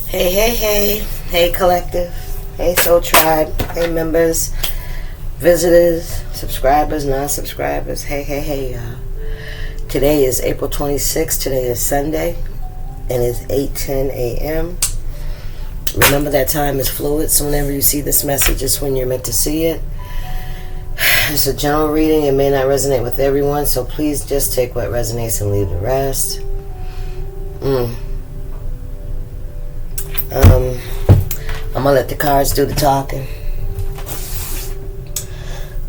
Hey, hey, hey. Hey, collective. Hey, soul tribe. Hey, members, visitors, subscribers, non-subscribers. Hey, hey, hey, y'all. Today is April 26th. Today is Sunday, and it's 8:10 a.m. Remember that time is fluid, so whenever you see this message, it's when you're meant to see it. It's a general reading. It may not resonate with everyone, so please just take what resonates and leave the rest. I'm gonna let the cards do the talking.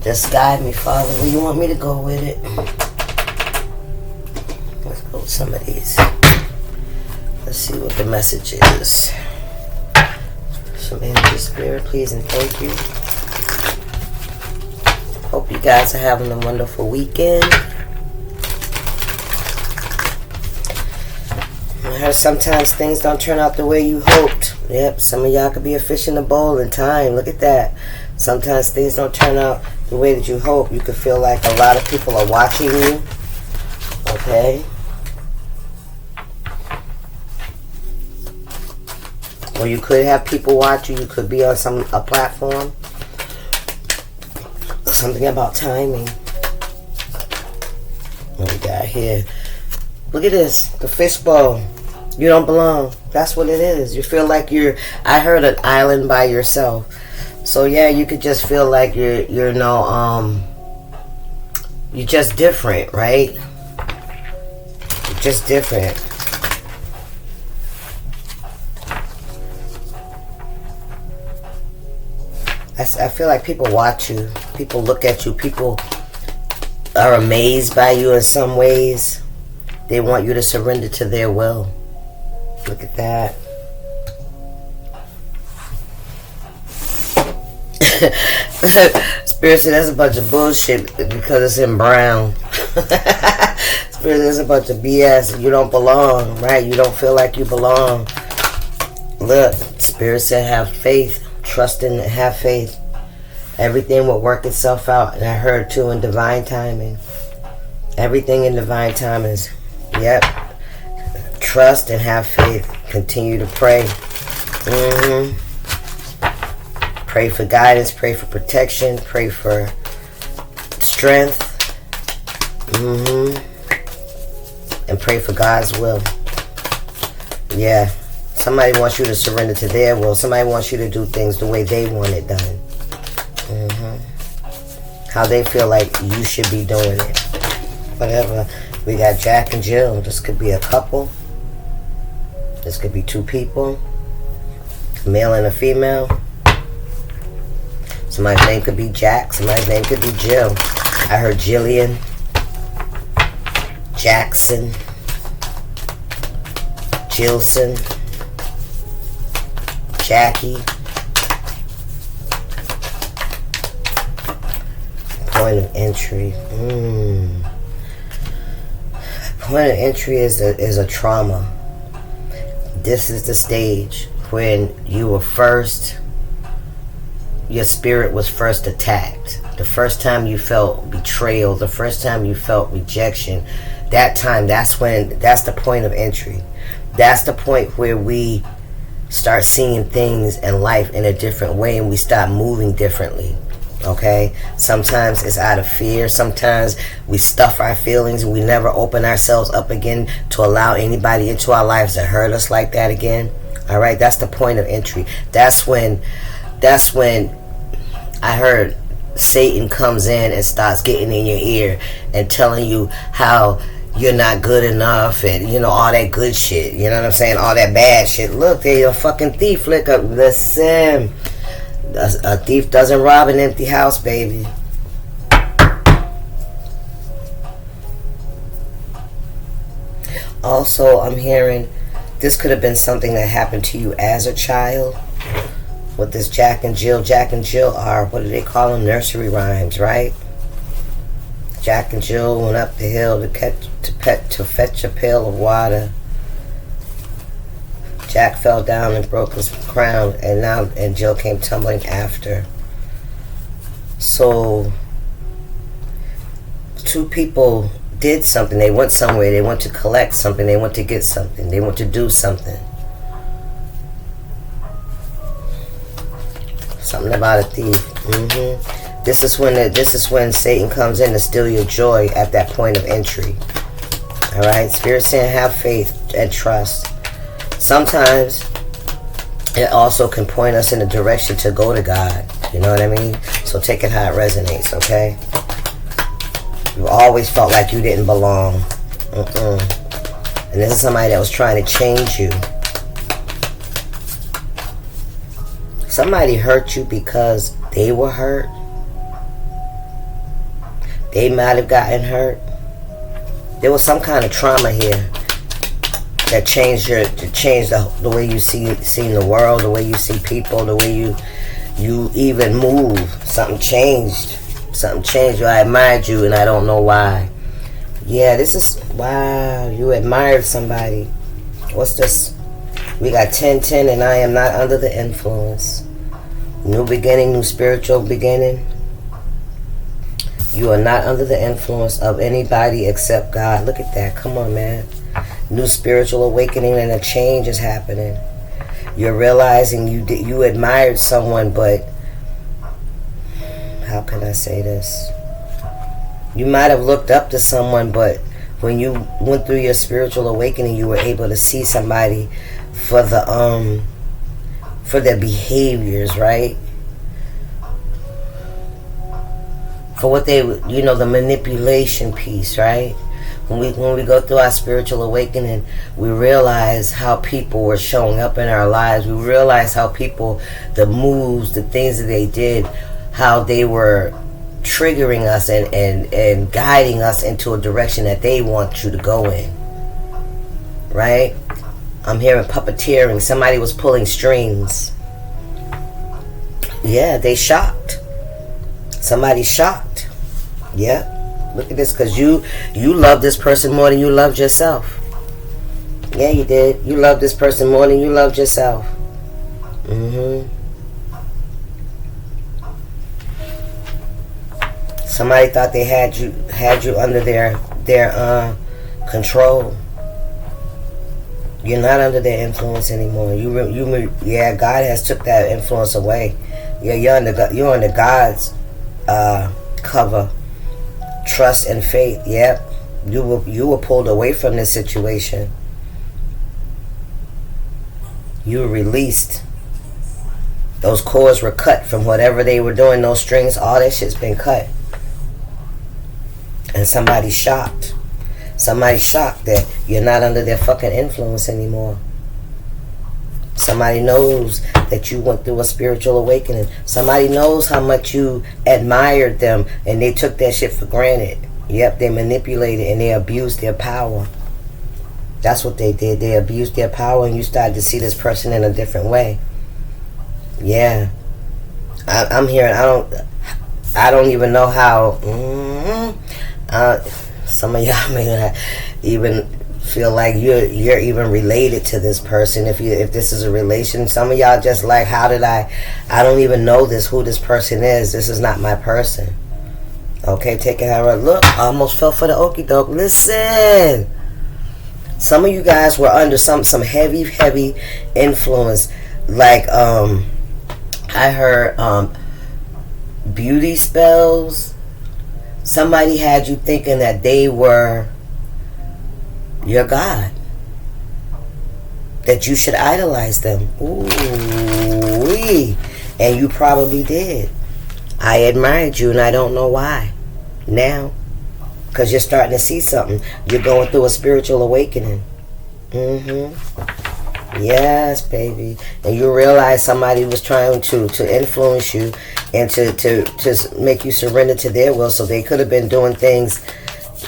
Just guide me, Father, where you want me to go with it. Let's go with some of these. Let's see what the message is. Some energy, spirit, please and thank you. Hope you guys are having a wonderful weekend. I heard sometimes things don't turn out the way you hoped. Yep, some of y'all could be a fish in a bowl in time. Look at that. Sometimes things don't turn out the way that you hope. You could feel like a lot of people are watching you. Okay? Or you could have people watch you. You could be on a platform. Something about timing. What we got here? Look at this. The fishbowl. You don't belong. That's what it is. You feel like I heard an island by yourself. So yeah, you could just feel like you're just different, right? You're just different. I feel like people watch you. People look at you. People are amazed by you in some ways. They want you to surrender to their will. Look at that. Spirit said that's a bunch of bullshit because it's in brown. Spirit, that's a bunch of BS. You don't belong, right? You don't feel like you belong. Look, Spirit said have faith. Trust in it. Have faith. Everything will work itself out. And I heard too in divine timing. Everything in divine timing is, yep. Trust and have faith. Continue to pray. Pray for guidance. Pray for protection. Pray for strength. And pray for God's will. Yeah. Somebody wants you to surrender to their will. Somebody wants you to do things the way they want it done. How they feel like you should be doing it. Whatever. We got Jack and Jill. This could be a couple. This could be two people. A male and a female. Somebody's name could be Jack. Somebody's name could be Jill. I heard Jillian. Jackson. Jilson. Jackie. Point of entry. Point of entry is a trauma. This is the stage when you were first, your spirit was first attacked. The first time you felt betrayal, the first time you felt rejection, that time, that's the point of entry. That's the point where we start seeing things in life in a different way and we start moving differently. Okay? Sometimes it's out of fear. Sometimes we stuff our feelings and we never open ourselves up again to allow anybody into our lives to hurt us like that again. Alright? That's the point of entry. That's when I heard Satan comes in and starts getting in your ear and telling you how you're not good enough and all that good shit. You know what I'm saying? All that bad shit. Look, they're a fucking thief. Look up. Listen. A thief doesn't rob an empty house, baby. Also, I'm hearing this could have been something that happened to you as a child. With this Jack and Jill. Jack and Jill are, what do they call them? Nursery rhymes, right? Jack and Jill went up the hill to fetch a pail of water. Jack fell down and broke his crown, and Jill came tumbling after. So, two people did something. They went somewhere. They went to collect something. They went to get something. They went to do something. Something about a thief. This is when Satan comes in to steal your joy at that point of entry. All right, Spirit saying have faith and trust. Sometimes it also can point us in a direction to go to God. You know what I mean? So take it how it resonates, okay? You always felt like you didn't belong. And this is somebody that was trying to change you. Somebody hurt you because they were hurt. They might have gotten hurt. There was some kind of trauma here that changed the way you seen the world, the way you see people, the way you even move. Something changed. Something changed. I admired you and I don't know why. Yeah, this is, wow, you admired somebody. What's this? We got 10-10 and I am not under the influence. New beginning, new spiritual beginning. You are not under the influence of anybody except God. Look at that. Come on, man. New spiritual awakening and a change is happening. You're realizing you admired someone, but how can I say this? You might have looked up to someone, but when you went through your spiritual awakening, you were able to see somebody for their behaviors, right? For what they, the manipulation piece, right? When we go through our spiritual awakening, we realize how people were showing up in our lives. We realize how people, the moves, the things that they did, how they were triggering us and guiding us into a direction that they want you to go in. Right? I'm hearing puppeteering. Somebody was pulling strings. Yeah, they shocked. Somebody shocked. Yeah. Look at this, because you love this person more than you loved yourself. Yeah, you did. You love this person more than you loved yourself. Somebody thought they had you under their control. You're not under their influence anymore. Yeah, God has took that influence away. Yeah, you're under God's cover. Trust and faith. Yep. You were pulled away from this situation. You were released. Those cords were cut from whatever they were doing. Those strings, all that shit's been cut. And somebody's shocked. Somebody's shocked that you're not under their fucking influence anymore. Somebody knows that you went through a spiritual awakening. Somebody knows how much you admired them and they took that shit for granted. Yep, they manipulated and they abused their power. That's what they did. They abused their power and you started to see this person in a different way. Yeah. I'm hearing, I don't even know how. Some of y'all may not even feel like you're even related to this person if this is a relation. Some of y'all just like, how did I don't even know who this person is. This is not my person. Okay, take it how it look. I almost fell for the okie doke. Listen, some of you guys were under some heavy influence, like I heard beauty spells. Somebody had you thinking that they were your God, that you should idolize them. Ooh-wee. And you probably did. I admired you and I don't know why now, because you're starting to see something. You're going through a spiritual awakening. Yes, baby. And you realize somebody was trying to influence you and to make you surrender to their will. So they could have been doing things.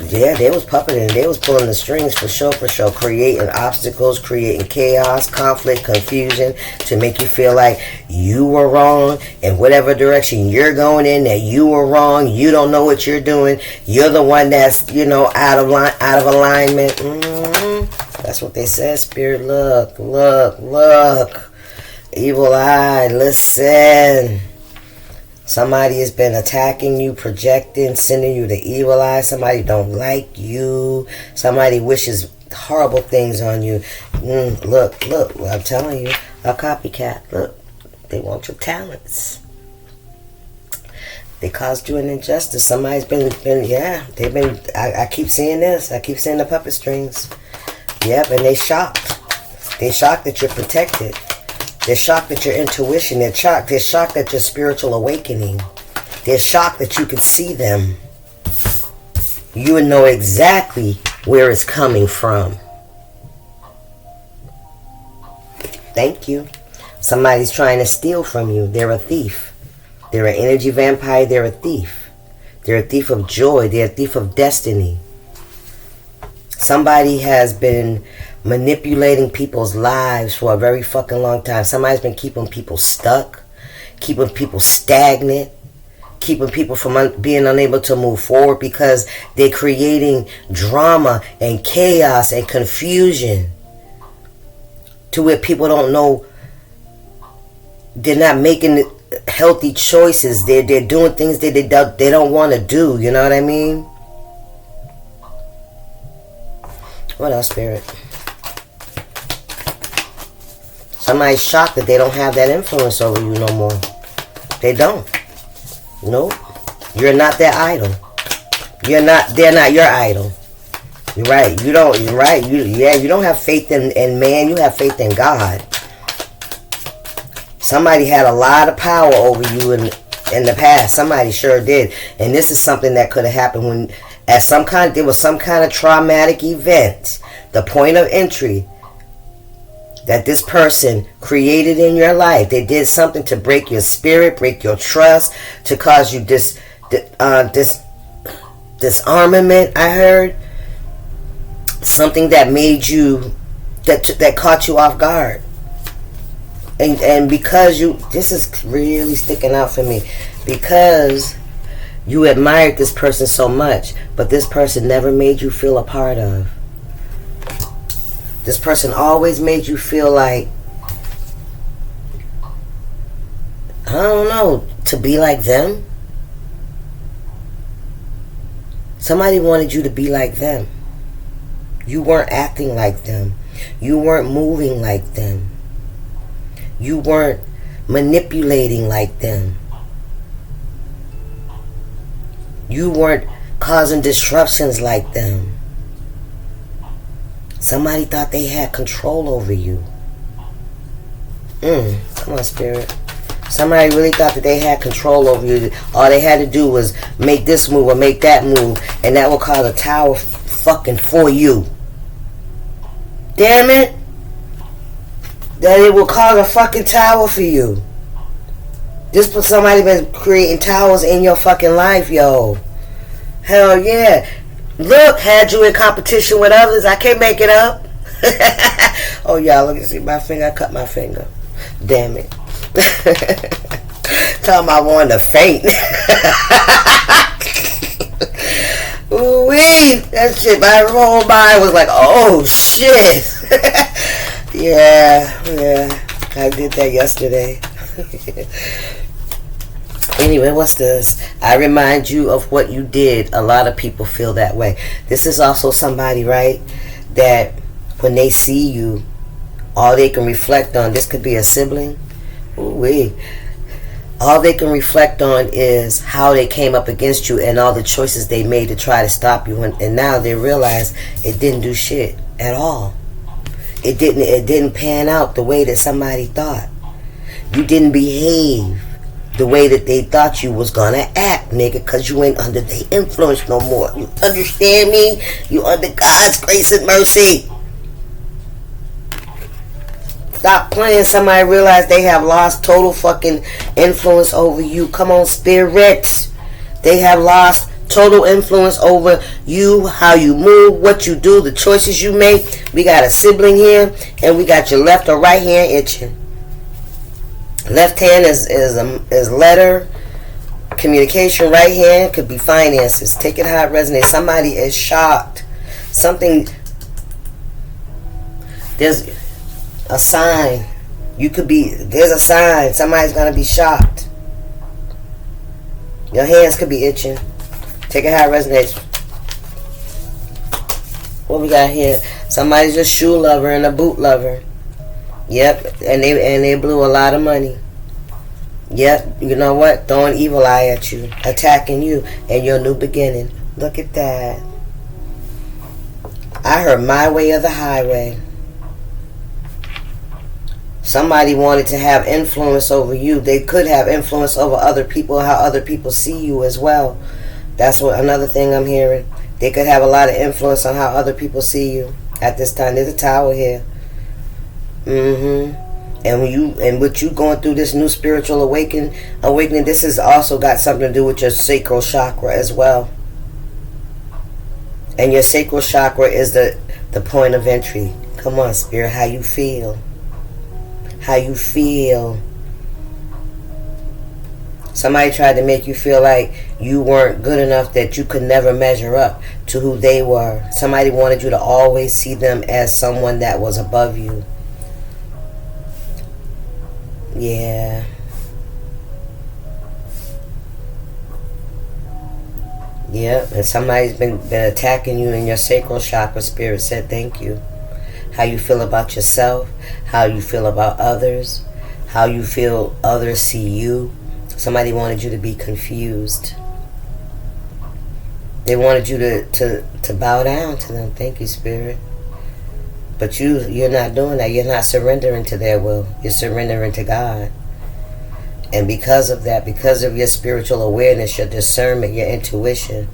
Yeah, they was puppeting. They was pulling the strings for sure, creating obstacles, creating chaos, conflict, confusion, to make you feel like you were wrong in whatever direction you're going in, that you were wrong. You don't know what you're doing. You're the one that's, out of alignment. That's what they said, Spirit. Look. Evil eye, listen. Somebody has been attacking you, projecting, sending you the evil eye. Somebody don't like you. Somebody wishes horrible things on you. Look, I'm telling you, a copycat. Look, They want your talents. They caused you an injustice. Somebody's been they've been, I keep seeing this. I keep seeing the puppet strings. Yep, and they shocked. They're shocked that you're protected. They're shocked at your intuition. They're shocked at your spiritual awakening. They're shocked that you can see them. You would know exactly where it's coming from. Thank you. Somebody's trying to steal from you. They're a thief. They're an energy vampire. They're a thief. They're a thief of joy. They're a thief of destiny. Somebody has been manipulating people's lives for a very fucking long time. Somebody's been keeping people stuck, keeping people stagnant, keeping people from being unable to move forward because they're creating drama and chaos and confusion to where people don't know. They're not making healthy choices. They're doing things that they don't want to do. You know what I mean? What else, Spirit? Somebody's shocked that they don't have that influence over you no more. They don't. Nope. You're not their idol. They're not your idol. You're right. You don't. You're right. You don't have faith in man. You have faith in God. Somebody had a lot of power over you in the past. Somebody sure did. And this is something that could have happened when there was some kind of traumatic event. The point of entry that this person created in your life. They did something to break your spirit, break your trust, to cause you disarmament, I heard. Something that made you, that caught you off guard. And because this is really sticking out for me, because you admired this person so much, but this person never made you feel a part of. This person always made you feel like, I don't know, to be like them. Somebody wanted you to be like them. You weren't acting like them. You weren't moving like them. You weren't manipulating like them. You weren't causing disruptions like them. Somebody thought they had control over you. Come on, Spirit. Somebody really thought that they had control over you. All they had to do was make this move or make that move, and that will cause a tower fucking for you. Damn it. That it will cause a fucking tower for you. Just for somebody been creating towers in your fucking life, yo. Hell yeah. Look, had you in competition with others. I can't make it up. Oh, y'all, look, see my finger. I cut my finger. Damn it. Talking about wanting to faint. Ooh-wee. That shit, my whole mind was like, oh, shit. Yeah, I did that yesterday. Anyway, what's this? I remind you of what you did. A lot of people feel that way. This is also somebody, right, that when they see you, all they can reflect on, this could be a sibling. Ooh-wee. All they can reflect on is how they came up against you and all the choices they made to try to stop you. And now they realize it didn't do shit at all. It didn't pan out the way that somebody thought. You didn't behave the way that they thought you was gonna act, nigga, because you ain't under their influence no more. You understand me? You under God's grace and mercy. Stop playing. Somebody realize they have lost total fucking influence over you. Come on, spirits. They have lost total influence over you, how you move, what you do, the choices you make. We got a sibling here, and we got your left or right hand itching. Left hand is letter, communication. Right hand could be finances. Take it how it resonates. Somebody is shocked. There's a sign. There's a sign. Somebody's going to be shocked. Your hands could be itching. Take it how it resonates. What we got here? Somebody's a shoe lover and a boot lover. Yep, and they blew a lot of money. Yep, you know what? Throwing evil eye at you, attacking you and your new beginning. Look at that. I heard my way or the highway. Somebody wanted to have influence over you. They could have influence over other people, how other people see you as well. That's what another thing I'm hearing. They could have a lot of influence on how other people see you at this time. There's a tower here. And with you going through this new spiritual awakening, this has also got something to do with your sacral chakra as well. And your sacral chakra is the point of entry. Come on, Spirit, how you feel? How you feel? Somebody tried to make you feel like you weren't good enough, that you could never measure up to who they were. Somebody wanted you to always see them as someone that was above you. Yeah. Yep, and somebody's been attacking you in your sacral chakra. Spirit said thank you. How you feel about yourself, how you feel about others, how you feel others see you. Somebody wanted you to be confused. They wanted you to bow down to them. Thank you, Spirit. But you're not doing that. You're not surrendering to their will. You're surrendering to God. And because of that, because of your spiritual awareness, your discernment, your intuition,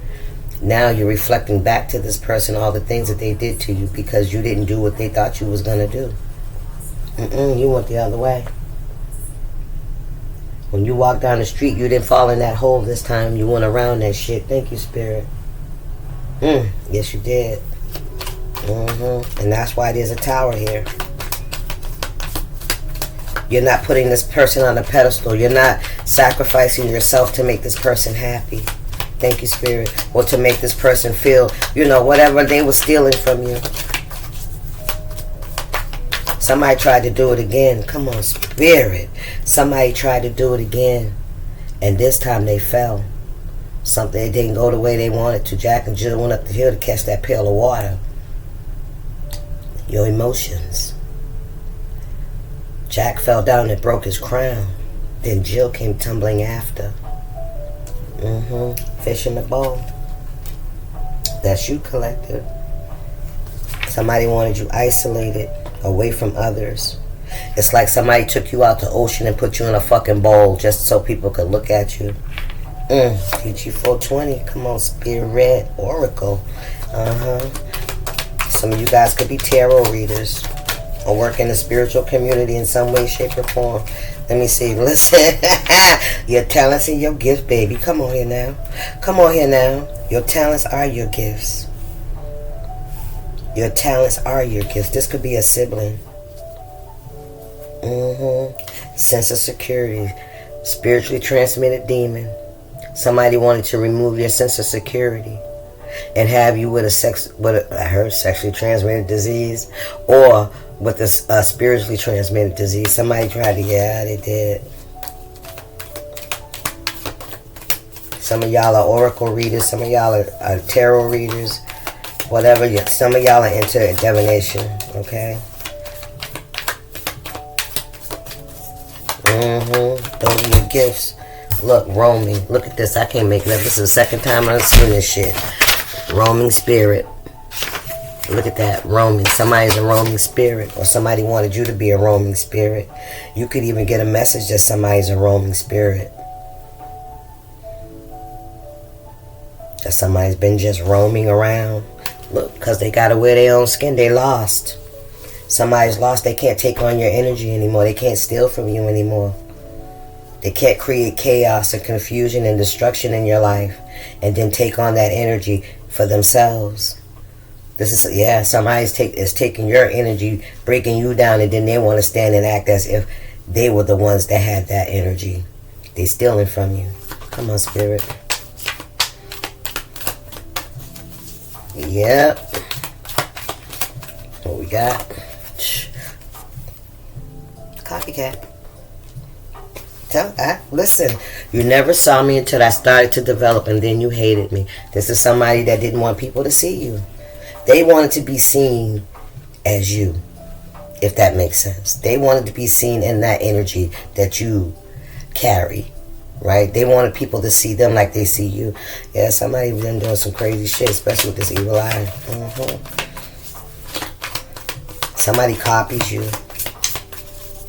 now you're reflecting back to this person all the things that they did to you because you didn't do what they thought you was going to do. You went the other way. When you walked down the street, you didn't fall in that hole this time. You went around that shit. Thank you, Spirit. Yes, you did. And that's why there's a tower here. You're not putting this person on a pedestal. You're not sacrificing yourself to make this person happy. Thank you, Spirit. Or to make this person feel, whatever they were stealing from you. Somebody tried to do it again. Come on, Spirit. Somebody tried to do it again. And this time they fell. Something didn't go the way they wanted to. Jack and Jill went up the hill to catch that pail of water. Your emotions. Jack fell down and broke his crown. Then Jill came tumbling after. Fish in the bowl. That's you, collective. Somebody wanted you isolated, away from others. It's like somebody took you out to the ocean and put you in a fucking bowl just so people could look at you. PG 420. Come on, Spirit Oracle. Some of you guys could be tarot readers or work in the spiritual community in some way, shape, or form. Let me see. Listen. Your talents and your gifts, baby. Come on here now. Come on here now. Your talents are your gifts. Your talents are your gifts. This could be a sibling. Sense of security. Spiritually transmitted demon. Somebody wanted to remove your sense of security and have you with a sexually transmitted disease, or with a spiritually transmitted disease. Somebody tried to, they did. Some of y'all are oracle readers. Some of y'all are tarot readers. Whatever. Some of y'all are into divination. Okay. Those are your gifts. Look, roaming. Look at this. I can't make it up. This is the second time I've seen this shit. Roaming spirit. Look at that. Roaming. Somebody's a roaming spirit. Or somebody wanted you to be a roaming spirit. You could even get a message that somebody's a roaming spirit. That somebody's been just roaming around. Look, because they got to wear their own skin. They lost. Somebody's lost. They can't take on your energy anymore. They can't steal from you anymore. They can't create chaos and confusion and destruction in your life and then take on that energy for themselves. This is, somebody's taking your energy, breaking you down, and then they want to stand and act as if they were the ones that had that energy. They stealing from you. Come on, Spirit. Yep. What we got? Copycat. Listen, you never saw me until I started to develop, and then you hated me. This is somebody that didn't want people to see you. They wanted to be seen as you, if that makes sense. They wanted to be seen in that energy that you carry, right? They wanted people to see them like they see you. Yeah, somebody been doing some crazy shit, especially with this evil eye. Somebody copies you.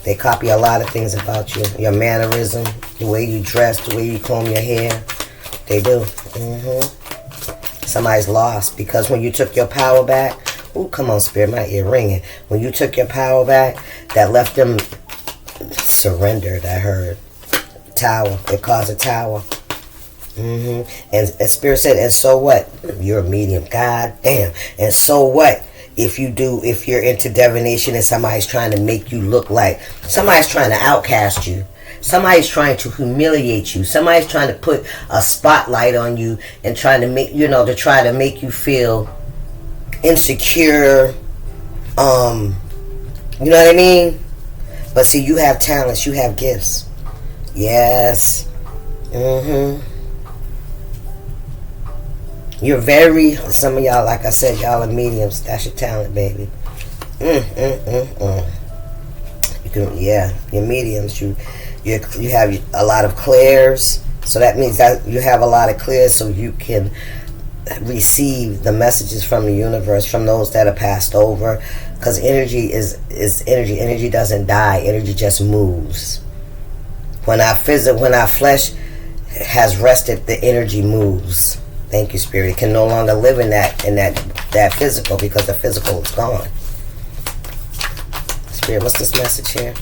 They copy a lot of things about you. Your mannerism, the way you dress, the way you comb your hair. They do. Somebody's lost because when you took your power back, oh, come on, Spirit, my ear ringing. When you took your power back, that left them surrendered, I heard. Tower. It caused a tower. And Spirit said, and so what? You're a medium. God damn. And so what? If you're into divination and somebody's trying to make you look like, somebody's trying to outcast you. Somebody's trying to humiliate you. Somebody's trying to put a spotlight on you and trying to make, to try to make you feel insecure. You know what I mean? But see, you have talents. You have gifts. Yes. You're very, some of y'all, like I said, y'all are mediums. That's your talent, baby. You can, yeah, you're mediums. You have a lot of clairs. So that means that you have a lot of clairs, so you can receive the messages from the universe, from those that are passed over. Because energy is energy. Energy doesn't die. Energy just moves. When our flesh has rested, the energy moves. Thank you, Spirit. It can no longer live in that physical because the physical is gone. Spirit, what's this message here?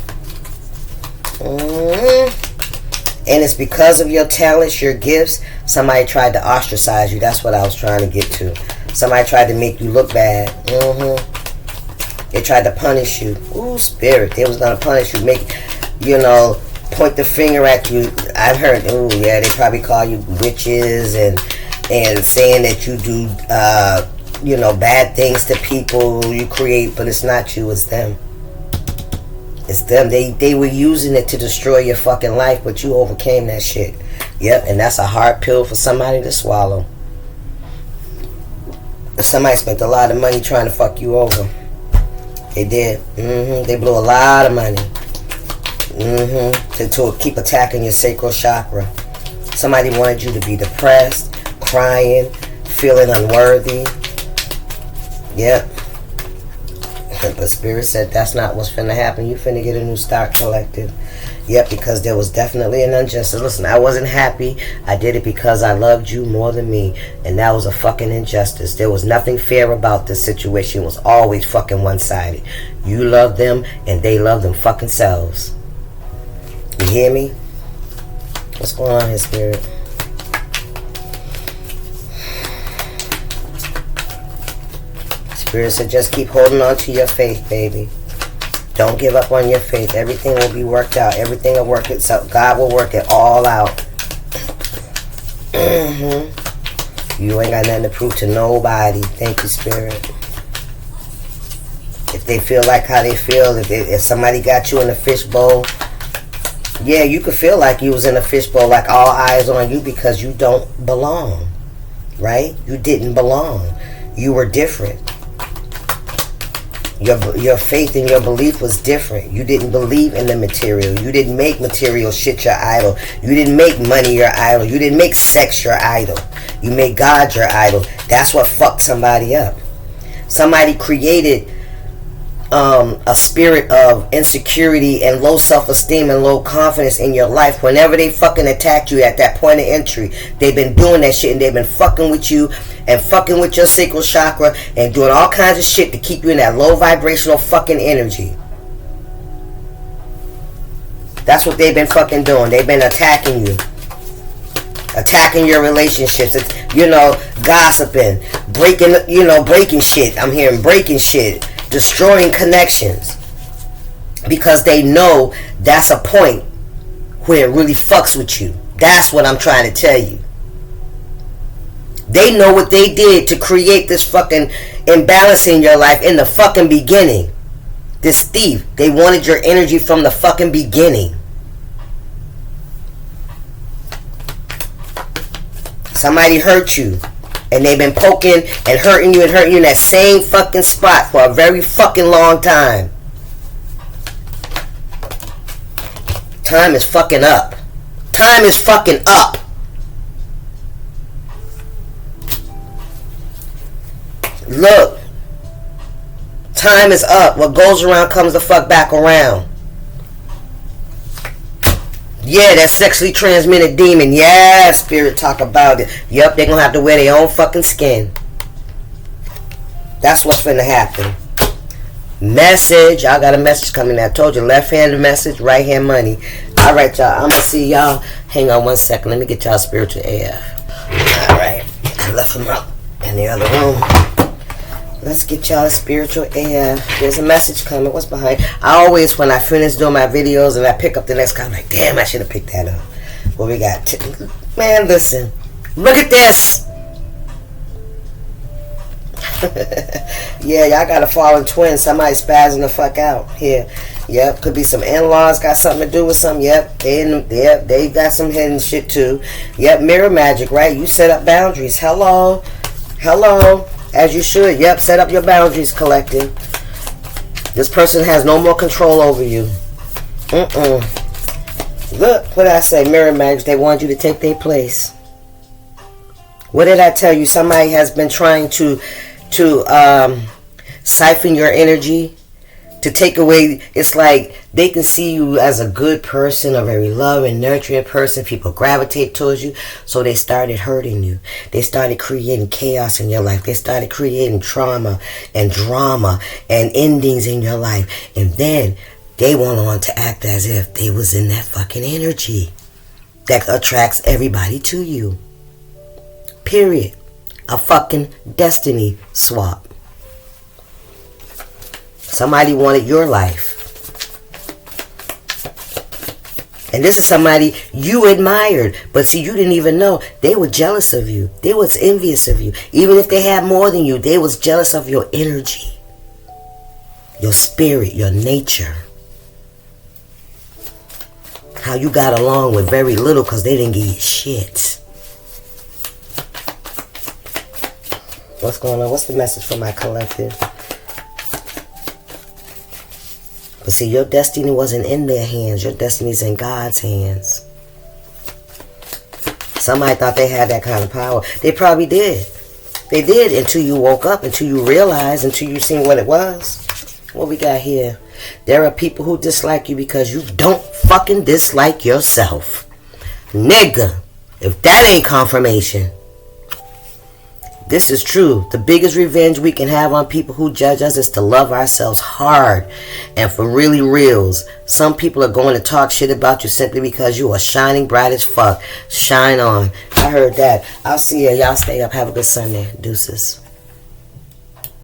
And it's because of your talents, your gifts, somebody tried to ostracize you. That's what I was trying to get to. Somebody tried to make you look bad. They tried to punish you. Ooh, Spirit. They was going to punish you. Point the finger at you. I've heard, ooh, yeah, they probably call you witches and saying that you do, bad things to people you create, but it's not you, it's them. It's them. They were using it to destroy your fucking life, but you overcame that shit. Yep, and that's a hard pill for somebody to swallow. Somebody spent a lot of money trying to fuck you over. They did. They blew a lot of money. To keep attacking your sacral chakra. Somebody wanted you to be depressed, crying, feeling unworthy. Yep. But Spirit said that's not what's finna happen. You finna get a new start, collective. Yep, because there was definitely an injustice. Listen, I wasn't happy. I did it because I loved you more than me. And that was a fucking injustice. There was nothing fair about this situation. It was always fucking one-sided. You loved them and they loved them fucking selves. You hear me? What's going on here, Spirit? Spirit said just keep holding on to your faith, baby. Don't give up on your faith. Everything will be worked out. Everything will work itself. God will work it all out. You ain't got nothing to prove to nobody. Thank you, Spirit. If they feel like how they feel, if somebody got you in a fishbowl, yeah, you could feel like you was in a fishbowl, like all eyes on you because you don't belong, right? You didn't belong. You were different. Your faith and your belief was different. You didn't believe in the material. You didn't make material shit your idol. You didn't make money your idol. You didn't make sex your idol. You made God your idol. That's what fucked somebody up. Somebody created a spirit of insecurity and low self-esteem and low confidence in your life. Whenever they fucking attacked you at that point of entry, they've been doing that shit and they've been fucking with you and fucking with your sacral chakra and doing all kinds of shit to keep you in that low vibrational fucking energy. That's what they've been fucking doing. They've been attacking you. Attacking your relationships. Gossiping. Breaking shit. I'm hearing breaking shit. Destroying connections. Because they know that's a point where it really fucks with you. That's what I'm trying to tell you. They know what they did to create this fucking imbalance in your life in the fucking beginning. This thief. They wanted your energy from the fucking beginning. Somebody hurt you. And they've been poking and hurting you in that same fucking spot for a very fucking long time. Time is fucking up. Time is fucking up. Look. Time is up. What goes around comes the fuck back around. Yeah, that sexually transmitted demon. Yeah, spirit talk about it. Yup, they're gonna have to wear their own fucking skin. That's what's finna happen. Message. I got a message coming. I told you, left-handed message, right-hand money. Alright, y'all. I'm gonna see y'all. Hang on 1 second. Let me get y'all spiritual AF. Alright. I left them up in the other room. Let's get y'all a spiritual AF. There's a message coming. What's behind? I always, when I finish doing my videos and I pick up the next comment, I'm like, damn, I should have picked that up. What we got? Man, listen. Look at this. Yeah, y'all got a fallen twin. Somebody spazzing the fuck out here. Yep, could be some in-laws got something to do with something. Yep, they got some hidden shit too. Yep, mirror magic, right? You set up boundaries. Hello. As you should. Yep, set up your boundaries, collective. This person has no more control over you. Look, what did I say? Mirror magic. They want you to take their place. What did I tell you? Somebody has been trying to siphon your energy, to take away. It's like they can see you as a good person, a very loving, nurturing person. People gravitate towards you, so they started hurting you. They started creating chaos in your life. They started creating trauma and drama and endings in your life, and then they went on to act as if they was in that fucking energy that attracts everybody to you. Period. A fucking destiny swap. Somebody wanted your life. And this is somebody you admired. But see, you didn't even know. They were jealous of you. They was envious of you. Even if they had more than you, they was jealous of your energy. Your spirit, your nature. How you got along with very little because they didn't give you shit. What's going on? What's the message for my collective? But see, your destiny wasn't in their hands. Your destiny's in God's hands. Somebody thought they had that kind of power. They probably did. They did until you woke up, until you realized, until you seen what it was. What we got here? There are people who dislike you because you don't fucking dislike yourself. Nigga, if that ain't confirmation. This is true. The biggest revenge we can have on people who judge us is to love ourselves hard and for really reals. Some people are going to talk shit about you simply because you are shining bright as fuck. Shine on. I heard that. I'll see ya. Y'all stay up. Have a good Sunday. Deuces.